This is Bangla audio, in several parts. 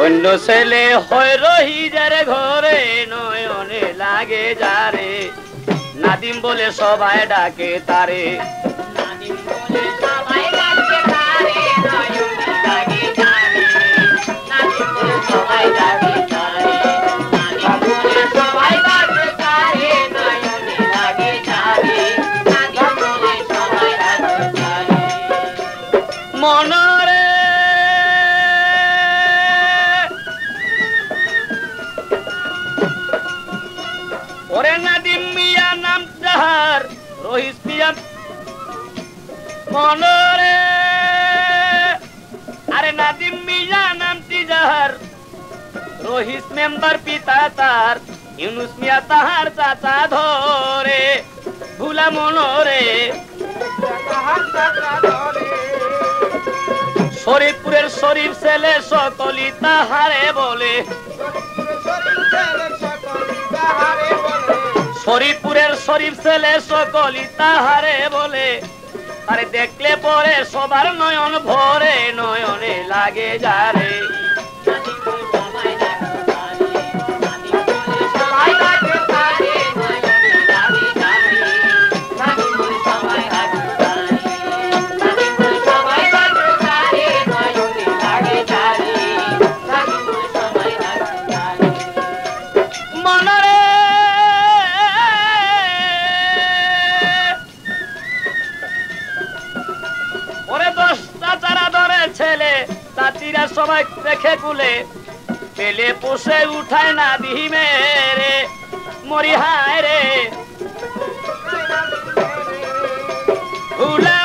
অন্য ছেলে হয় রহিজার ঘরে নয়নে লাগে যারে নাদিম বলে সবাই ডাকে তারে নাদিম বলে সবাই ডাকে তারে নয়নে লাগে যারে নাদিম বলে সবাই ডাকে তারে নাদিম বলে সবাই ডাকে তারে নয়নে লাগে যারে নাদিম বলে সবাই ডাকে তারে মনরে ওরে নাদিম মিয়া নাম যাহার রহিস মিয়া মনরে আরে নাদিম মিয়া নামটি যাহার রহিস মেম্বার পিতা তার ইউনুস মিয়া তাহার চাচা ধরে ভুলা মনরে শরীফপুরের শরীফ ছেলে সকলি তাহারে বলে শরীফপুরের শরীফ ছেলে সকলি তাহারে বলে আরে দেখলে পরে সবার নয়ন ভরে নয়নে লাগে যারে চাচিরা সবাই রেখে কুলে পেলে পোষে উঠায় না দিহি মেরে মরি হায় রে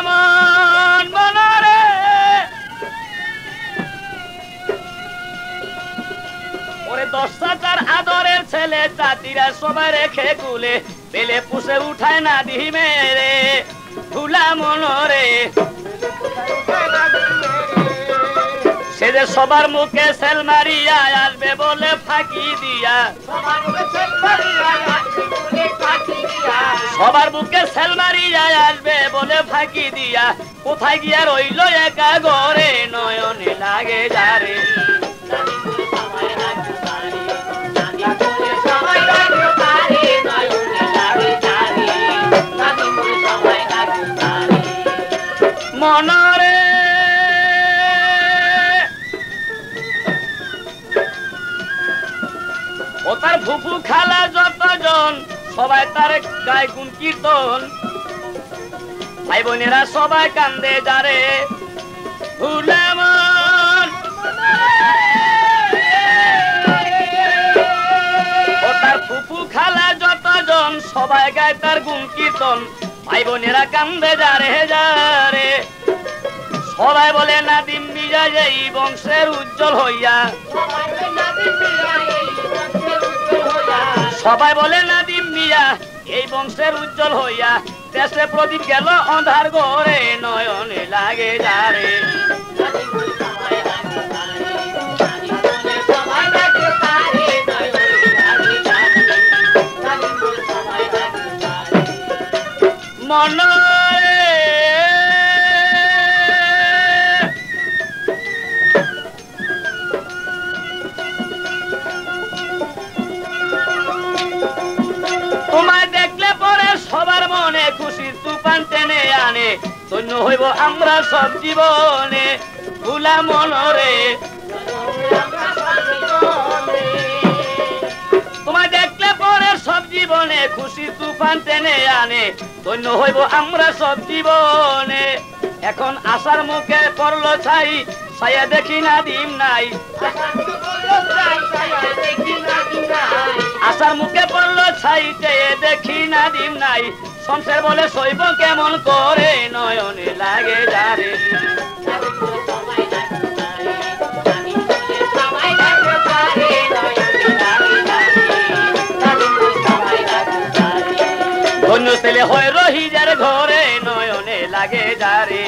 মন মনরে ওরে 10,000 আদরের ছেলে চাচিরা সবাই রেখে কুলে পেলে পোষে উঠায় না দিহি মেরে ভুলা মনরে সে যে সবার মুখে সেল মারিয়া আসবে বলে ফাঁকি দিয়া সবার মুখে সেল মারিয়া আসবে বলে ফাঁকি দিয়া কোথায় গিয়া রইল একা ঘরে নয়নে লাগে যারে মনরে ও তার ফুফু খালা যতজন সবাই তার গায়ে গুণ কীর্তন ভাই বোনেরা সবাই কান্দে যারে ভুলে মন ও তার ফুফু খালা যতজন সবাই গায়ে তার গুণ কীর্তন ভাই বোনেরা কান্দে যারে যারে সবাই বলে নাদিম মিয়া এই বংশের উজ্জ্বল হইয়া সবাই বলে নাদিম মিয়া এই বংশের উজ্জ্বল হইয়া দেশে প্রদীপ গেল অন্ধার ঘরে নয়নে লাগে যারে মনরে তোমায় দেখলে পরে সবার মনে খুশির তুফান টেনে আনে ধন্য হইব আমরা সব জীবনে ভুলা মনরে তোমায় দেখলে পরে সব জীবনে খুশির তুফান টেনে আনে ধন্য হইব আমরা সব জীবনে এখন আশার মুখে পড়লো ছাই ছায়া দেখি নাদিম নাই আশার মুখে পড়লো ছাই চেয়ে দেখি নাদিম নাই সংসার বলে সইব কেমন করে নয়নে লাগে যারে ধন্য ছেলে হয় রহিজার ঘরে নয়নে লাগে যারে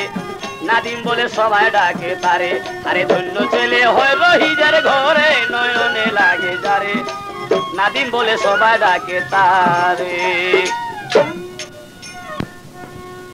নাদিম বলে সবাই ডাকে তারে আরে ধন্য ছেলে হয় রহিজার ঘরে নয়নে লাগে যারে নাদিম বলে সবাই ডাকে তারে